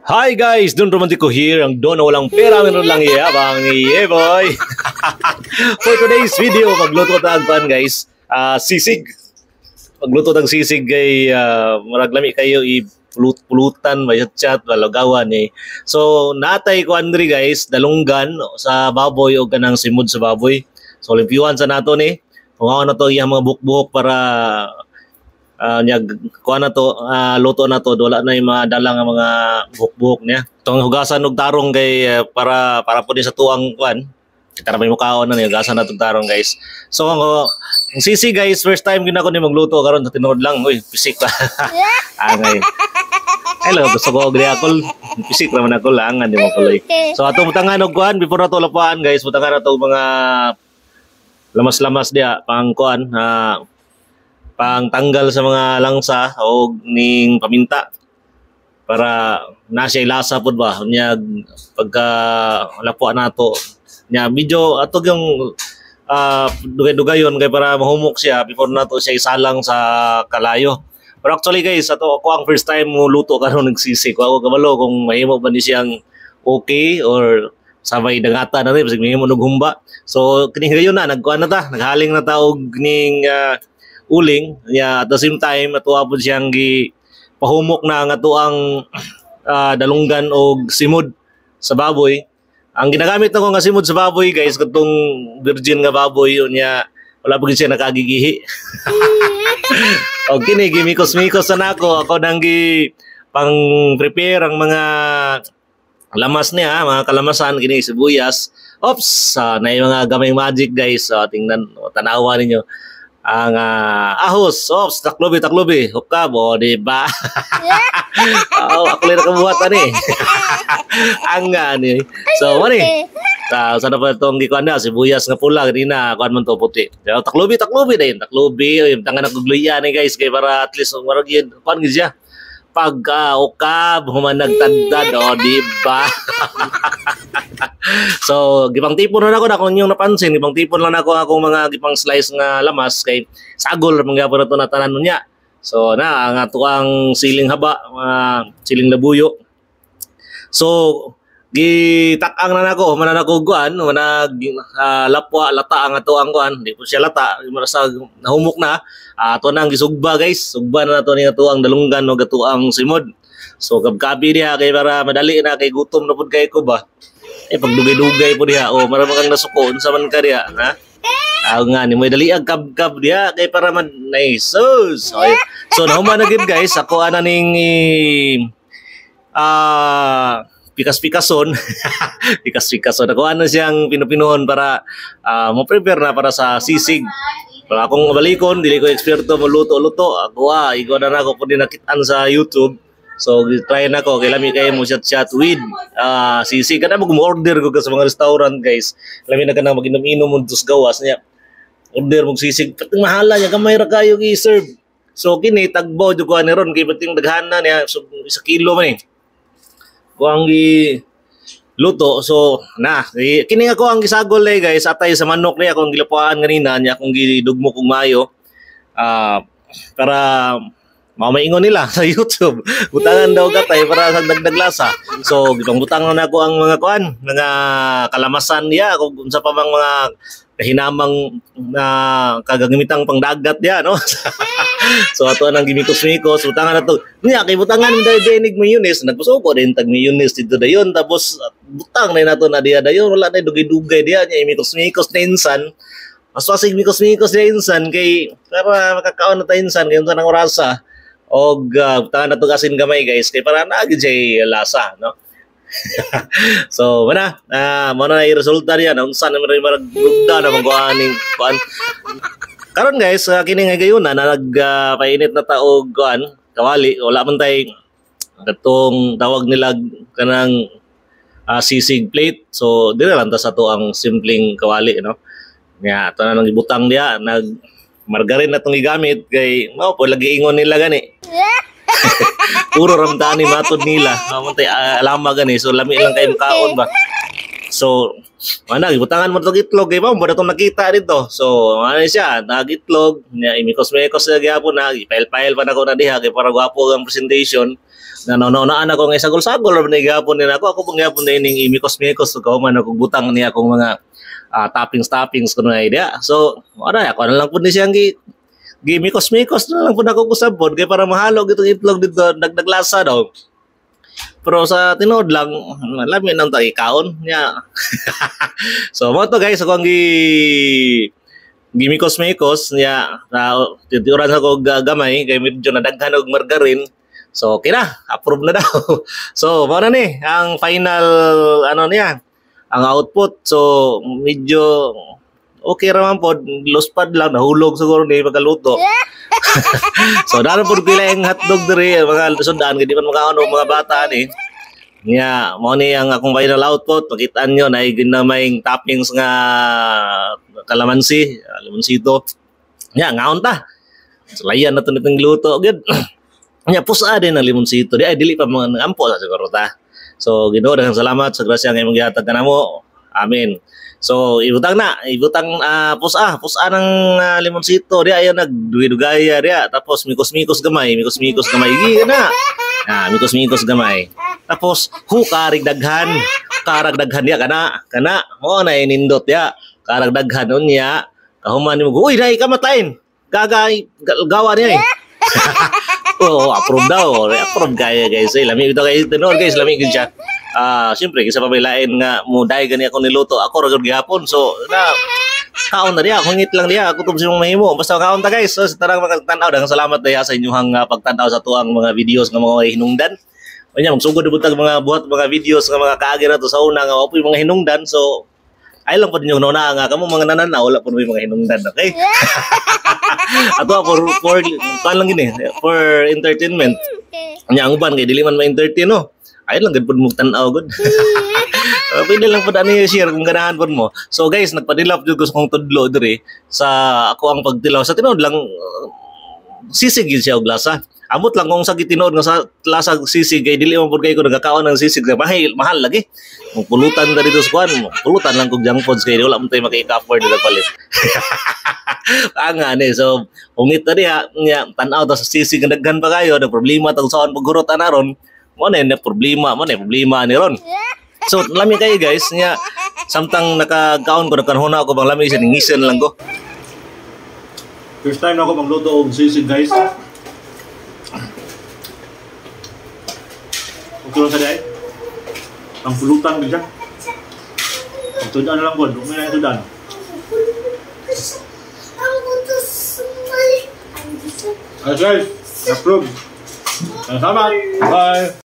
Hi guys, Don Romantico here, ang Don na walang pera, meron lang yabang ni Yeboy. For today's video, magluto tag pan guys, sisig. Magluto tag sisig kay maraglami kayo pulutan, may chat, walagawan eh. So, natay ko Andre guys, dalunggan sa baboy o kanang simod sa baboy. So, limpiwan sa nato ni. Kung ako na to, yung mga buhok-buhok para kuha na to, luto na to, wala na yung mga dalang mga buhok-buhok niya. Itong hugasan og tarong kay para po din sa tuang kuan. Kita na may mukhaon na hugasan na itong tarong guys. So ang sisi guys, first time gina ko ni magluto karon sa tinuod lang. Uy, pisik pa. Angay. Hello, gusto ko og ako. Pisik naman ako lang, hindi mo kuloy. So atong butangan og kuan before na to lapaan guys, butangan na to mga lamas-lamas dia pang kuan pang tanggal sa mga langsa o ning paminta para na siya lasa pud ba nya pagka lapuan nato nya medyo atog yung dugay-dugayon kay para mahumok siya before nato siya isalang sa kalayo. Pero actually guys, ako ang first time mo luto karon nagsisi ko ako kabalo kung mahimo ba ni siyang okay or sabay dagata na rin, basig mahimo og humba. So kini gayon na nagkuan na ta, naghaling na ta og ning uling at the same time atuwa po siyang pahumok na nga tuang dalunggan o simod sa baboy. Ang ginagamit nako nga simod sa baboy guys katong virgin nga baboy unya wala pa siya nakagigihi. O kini gimikos-mikos na ako nang pang prepare ang mga lamas niya, mga kalamasan kini sibuyas. Oops, na yung mga gamay magic guys. So, tingnan, tanawa ninyo ang ahos, ops, taklobi, hukab, o, diba? Ako lang nakabuhat ni. Ang ni. So, mani. Sana pa itong gikuan na, sibuyas nga pula, ganina, kuan man to puti. Taklobi din, taklobi, yung tangan nagugluya ni guys, kaya para at least, marag yun, kuan gizya. Pag ukab, humanagtagtad, o, diba? So, gipang tipon na ako na kung yung napansin, gipang tipon lang ako akong mga gipang slice nga lamas kay sagol mangyapon na to na tanan niya. So, ang ato ang siling haba, siling labuyo. So, gitak-ang na nako, manan ako guan, manag lapwa lata ang ato ang guan, di po siya lata, marasa nahumok na. Ato nang gisugba guys, sugba na nato ni ato ang dalunggan o ato ang simod. So, kabkabi diha kay para madali na kay gutom na pud kay ko ba. Pagdugay-dugay po diha. O, marami kang nasukon sa man ka diha. Ha? Nga, ni mo dali ang kab-kab diha. Kay para nice. Okay. So, nahuman na gid guys. Ako ana ning pikas-pikason. Pikas-pikason. Ako ana siyang pinupinuhon para mo-prepare na para sa sisig. Para akong balikon, dili ko eksperto mo luto-luto. Ako ikaw na ako po din nakitaan sa YouTube. So, try na ko. Kaya lami kayo mo chat with sisig. Kada mag-order ko sa mga restaurant, guys. Lami na ka na mag-inom-inom mo dos gawas niya. Order mo sisig. Katong mahala niya. Kamay ra kayo i-serve. So, kini, tagbaw dyo ko ni Ron. Kaya ba't yung daghana niya. So, 1 kilo man eh. Kung ang luto. So, kini ako ang gisagol eh, guys. Atay sa manok niya. Kung gilapuan ganina niya. Kung gidugmo kong mayo. Para mamaingon nila sa YouTube. Butangan daw katay para sa dagdag lasa. So, gipang-butang na ako ang mga kuan, mga kalamasan niya kung sa pa mang mga kahinamang kagamitang pangdagat diya, no? So, ato nang gimikos-mikos, butangan na to. Niya, kay butangan ng dinig mayonnaise, nagpusuko din tag mayonnaise dito dayon, tapos butang na nato na diya dayon, wala na dugay-dugay diya, niya imikos-mikos na insan. Mas wasig mikos-mikos na insan, kay para makakaon na tayo insan, kay unsa nang orasa. Og butangan na to kasin gamay guys kay para naagid siya lasa, no? So mana na yung resulta niya unsa na may maragdugda na magkuaning kuan karon guys kini nga gayon na nagpainit na taog kuan kawali wala man tay katong tawag nila kanang sisig plate. So dili lang ta sa to ang simpleng kawali, no? Nga to na nang ibutang diya margarin na itong igamit kay mao po lagi ingon nila gani. Puro ramdaan ni matod nila. Mamuntay alama gani. So lami lang kayo kaon ba. So ibutangan mo itong itlog kay mao mo na itong nakita dito. So siya nagitlog niya imikos-mikos na gyapon na ipail-pail pa na ko na diha kay para gwapo ang presentation. Nanaunaan ako nga sagol-sagol ra ni gapon din ako pong gapon din ning imikos-mikos ko man ako butang niya akong mga toppings kuno ay dia. So wala ako na lang pud ni siyang gimikos-mikos na lang pud ako kusabod kay para mahalog itong itlog dito nagdaglasa daw. Pero sa tinuod lang lamin ang kaon niya. So mo to guys ako ang gimikos-mikos niya tituran ako gamay kay medyo nadaghan og margarin. So okay na, approve na daw. So mo na ni ang final ano niya, ang output. So medyo okay raman po, luspad lang, nahulog siguro ni pagkaluto. So daron po pila yung hotdog diri mga sundaan kay di man makaano mga bata ni. Nya mo ni ang akong final output, makitaan nyo na ginamay toppings nga kalamansi, limonsito. Nya ngaon ta. Selayan na to nitong luto gid. Nya pusa din ang limonsito di ay dili pa mga ampo sa siguro ta. So Ginoo daghang salamat sa grasya nga imong gihatag kanamo. Amen. So ibutang pusa ng limonsito di ay nagdugay-dugaya dia tapos mikos-mikos gamay gi na. Mikos-mikos gamay. Tapos karag daghan dia kana mo na inindot dia karag daghan unya kahuman nimo uy dai kamatayin gawa niya eh. Approve daw. Approve kaya guys. Lami ito guys. Tenor guys, lami gid siya. Siyempre kisa pabilain nga muday gani ako niluto. Ako ra gud gihapon. So kaon na diya, hungit lang diya. Ako tub simong mahimo. Basta kaon ta guys. So tarang magtanaw daghang salamat diya sa inyong pagtanaw sa tuang mga videos nga mga hinungdan. Unya magsugod butag mga buhat mga videos nga mga kaagi ra to sa una nga apoy mga hinungdan. So ay lang po ninyo na nga kamo mga nananaw wala po may mga hinungdan, okay? Ato for lang gini for entertainment. Nya ang uban kay dili man ma-entertain no. Ay lang gud pud mo tan-aw gud. Pwede lang pud ani share kung ganahan pud mo. So guys, nagpadilap jud ko sa kong tudlo diri sa ako ang pagtilaw sa tinuod lang sisig yun siya og lasa. Amot lang kung sa gitinood nga sa lasa sisig kay dili man pud kay ko nagakaon ng sisig nga mahal lagi. Kung pulutan na dito sa kuan mo, pulutan lang kung junk foods kayo, wala mo tayo maki-cover nila palit. Nga ni, so, ungit na niya, tanaw ta sa sisig nga daghan pa kayo, na problema tang saan paggurutan na ron, mo na problema ni ron. So, lami kayo guys, niya, samtang nakakaon ko, nakanhuna ako, bang lami siya, ningisan lang ko. First time na ako magluto og sisig guys. Okay lang sa day? Ang pulutan ko dyan. Ang tudan na lang po. Dumi na yung tudan. Okay guys, approve. Salamat. Bye.